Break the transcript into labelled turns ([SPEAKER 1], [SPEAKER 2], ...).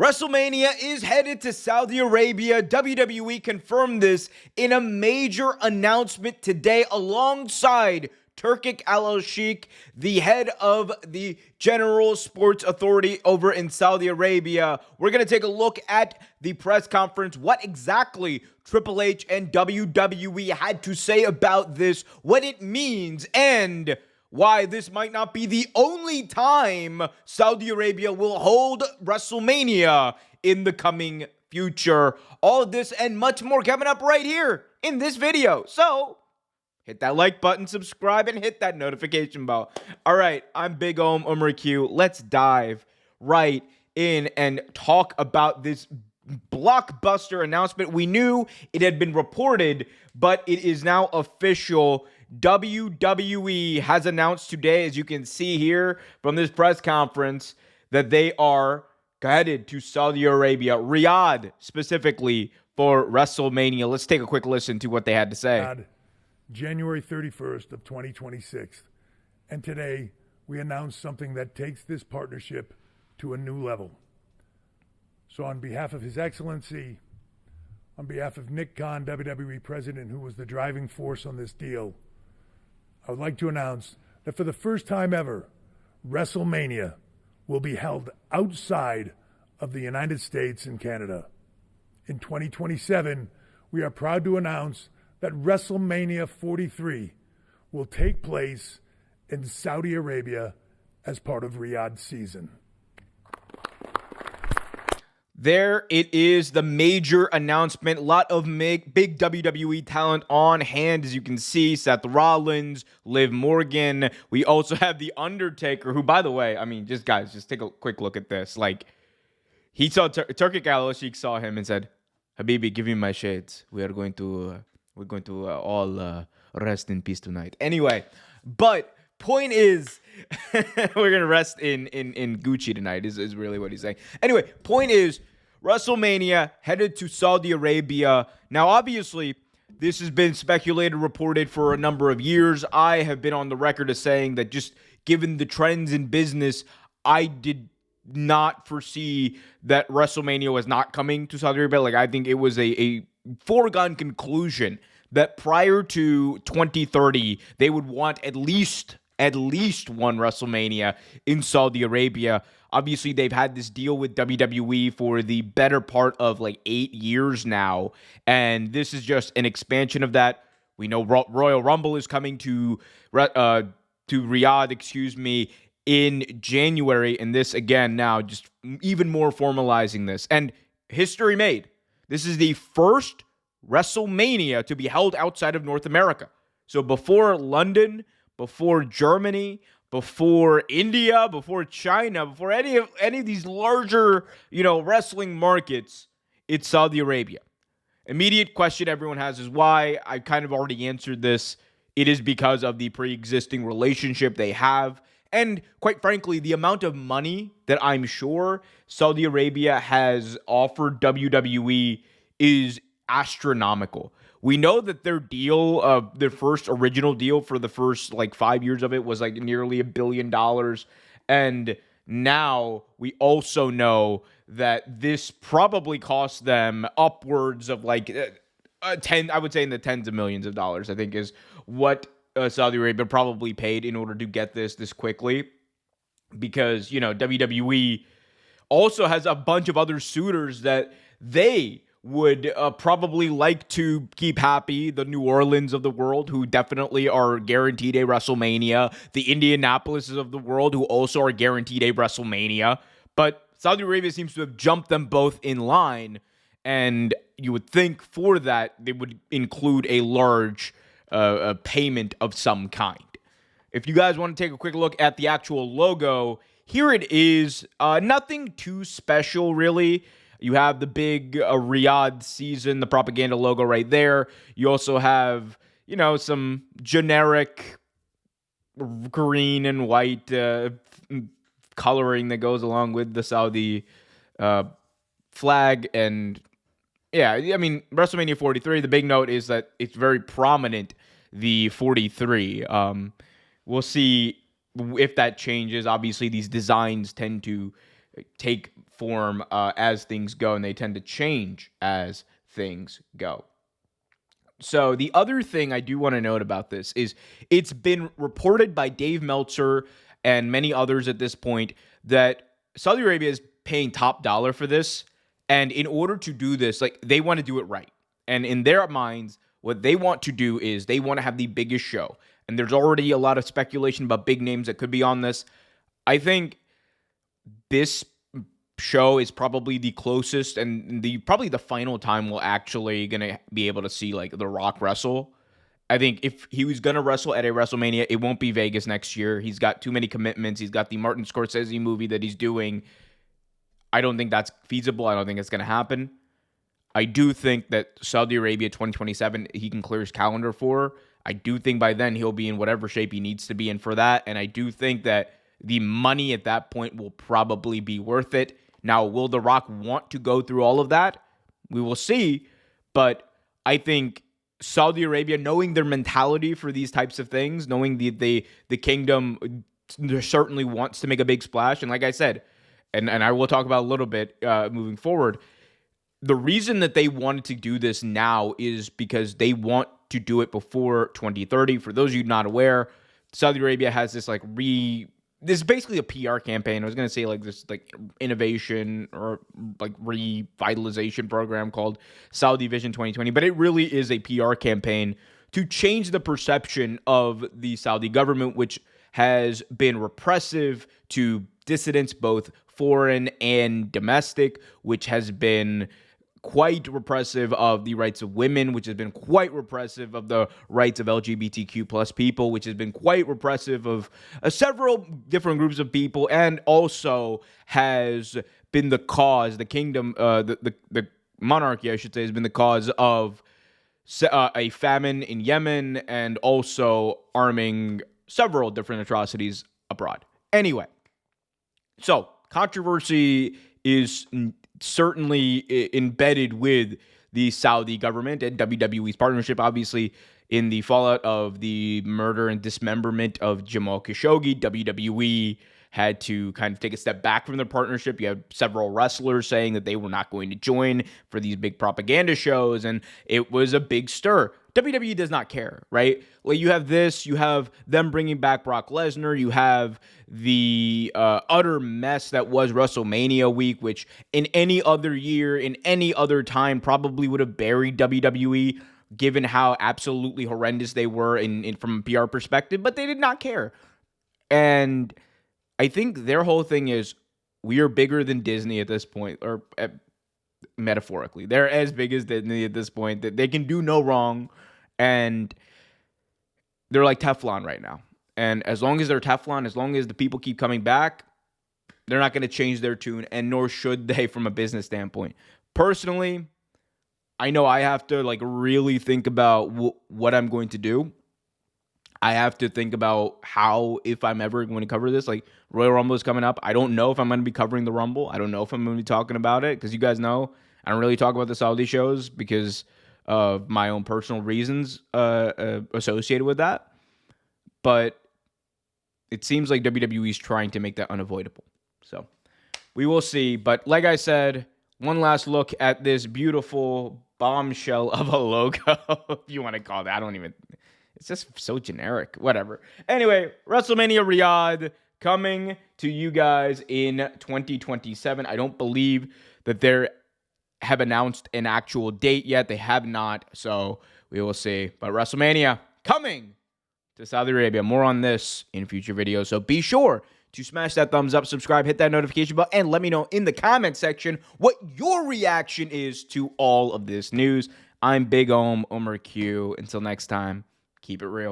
[SPEAKER 1] WrestleMania is headed to Saudi Arabia. WWE confirmed this in a major announcement today alongside Turkic Al-Sheikh, the head of the General Sports Authority over in Saudi Arabia. We're going to take a look at the press conference, what exactly Triple H and WWE had to say about this, what it means, and why this might not be the only time Saudi Arabia will hold WrestleMania in the coming future. All of this and much more coming up right here in this video. So, hit that like button, subscribe, and hit that notification bell. All right, I'm Big Omer Q. Let's dive right in and talk about this blockbuster announcement. We knew it had been reported, but it is now official. WWE has announced today, as you can see here from this press conference, that they are headed to Saudi Arabia, Riyadh specifically, for WrestleMania. Let's take a quick listen to what they had to say.
[SPEAKER 2] January 31st of 2026. And today we announced something that takes this partnership to a new level. So on behalf of His Excellency, on behalf of Nick Khan, WWE President, who was the driving force on this deal, I would like to announce that for the first time ever, WrestleMania will be held outside of the United States and Canada. In 2027, we are proud to announce that WrestleMania 43 will take place in Saudi Arabia as part of Riyadh season.
[SPEAKER 1] There it is, the major announcement. A lot of big WWE talent on hand, as you can see. Seth Rollins, Liv Morgan. We also have The Undertaker, who, by the way, I mean, just take a quick look at this. Like, he saw Turkic Al-Sheikh saw him and said, "Habibi, give me my shades. We're going to all rest in peace tonight." Anyway, but point is, we're gonna rest in Gucci tonight. Is really what he's saying. Anyway, point is, WrestleMania headed to Saudi Arabia. Now, obviously, this has been speculated, reported for a number of years. I have been on the record as saying that just given the trends in business, I did not foresee that WrestleMania was not coming to Saudi Arabia. Like, I think it was a foregone conclusion that prior to 2030, they would want at least one WrestleMania in Saudi Arabia. Obviously, they've had this deal with WWE for the better part of like 8 years now, and this is just an expansion of that. We know Royal Rumble is coming to Riyadh, in January, and this again now just even more formalizing this. And history made. This is the first WrestleMania to be held outside of North America. So before London, before Germany, before India, before China, before any of these larger, wrestling markets, it's Saudi Arabia. Immediate question everyone has is why. I kind of already answered this. It is because of the pre-existing relationship they have. And quite frankly, the amount of money that I'm sure Saudi Arabia has offered WWE is astronomical. We know that their deal, their first original deal for the first 5 years of it was nearly $1 billion. And now we also know that this probably cost them upwards of I would say in the tens of millions of dollars, I think is what Saudi Arabia probably paid in order to get this quickly. Because, WWE also has a bunch of other suitors that they would probably like to keep happy. The New Orleans of the world, who definitely are guaranteed a WrestleMania. The Indianapolises of the world, who also are guaranteed a WrestleMania. But Saudi Arabia seems to have jumped them both in line. And you would think for that, they would include a large payment of some kind. If you guys want to take a quick look at the actual logo, here it is. Nothing too special, really. You have the big Riyadh season, the propaganda logo right there. You also have, some generic green and white coloring that goes along with the Saudi flag. And yeah, I mean, WrestleMania 43, the big note is that it's very prominent, the 43. We'll see if that changes. Obviously, these designs tend to take form as things go, and they tend to change as things go. So the other thing I do want to note about this is it's been reported by Dave Meltzer and many others at this point that Saudi Arabia is paying top dollar for this. And in order to do this, like, they want to do it right. And in their minds, what they want to do is they want to have the biggest show. And there's already a lot of speculation about big names that could be on this. I think this show is probably the closest and probably the final time we're actually going to be able to see like The Rock wrestle. I think if he was going to wrestle at a WrestleMania, it won't be Vegas next year. He's got too many commitments. He's got the Martin Scorsese movie that he's doing. I don't think that's feasible. I don't think it's going to happen. I do think that Saudi Arabia 2027, he can clear his calendar for. I do think by then he'll be in whatever shape he needs to be in for that. And I do think that the money at that point will probably be worth it. Now, will The Rock want to go through all of that? We will see. But I think Saudi Arabia, knowing their mentality for these types of things, knowing the kingdom certainly wants to make a big splash. And like I said, and I will talk about a little bit moving forward, the reason that they wanted to do this now is because they want to do it before 2030. For those of you not aware, Saudi Arabia has this this is basically a PR campaign. I was going to say like this like innovation or like revitalization program called Saudi Vision 2020, but it really is a PR campaign to change the perception of the Saudi government, which has been repressive to dissidents, both foreign and domestic, which has been quite repressive of the rights of women, which has been quite repressive of the rights of LGBTQ plus people, which has been quite repressive of several different groups of people, and also has been the cause, the kingdom, the monarchy, I should say, has been the cause of a famine in Yemen and also arming several different atrocities abroad. Anyway, so controversy is certainly embedded with the Saudi government and WWE's partnership. Obviously, in the fallout of the murder and dismemberment of Jamal Khashoggi, WWE had to kind of take a step back from their partnership. You have several wrestlers saying that they were not going to join for these big propaganda shows, and it was a big stir. WWE does not care, right? Like, you have this, you have them bringing back Brock Lesnar, you have the utter mess that was WrestleMania week, which in any other year, in any other time, probably would have buried WWE, given how absolutely horrendous they were from a PR perspective, but they did not care. And I think their whole thing is, we are bigger than Disney at this point, or metaphorically. They're as big as Disney at this point, that they can do no wrong, and they're like Teflon right now. And as long as they're Teflon, as long as the people keep coming back, they're not going to change their tune, and nor should they from a business standpoint. Personally, I know I have to like really think about what I'm going to do. I have to think about how, if I'm ever going to cover this, like Royal Rumble is coming up. I don't know if I'm going to be covering the Rumble. I don't know if I'm going to be talking about it, because you guys know I don't really talk about the Saudi shows because of my own personal reasons associated with that. But it seems like WWE is trying to make that unavoidable. So we will see. But like I said, one last look at this beautiful bombshell of a logo, if you want to call it. It's just so generic. Whatever. Anyway, WrestleMania Riyadh coming to you guys in 2027. I don't believe that they have announced an actual date yet. They have not. So we will see. But WrestleMania coming to Saudi Arabia. More on this in future videos. So be sure to smash that thumbs up, subscribe, hit that notification bell, and let me know in the comment section what your reaction is to all of this news. I'm Big Omer Q. Until next time, keep it real.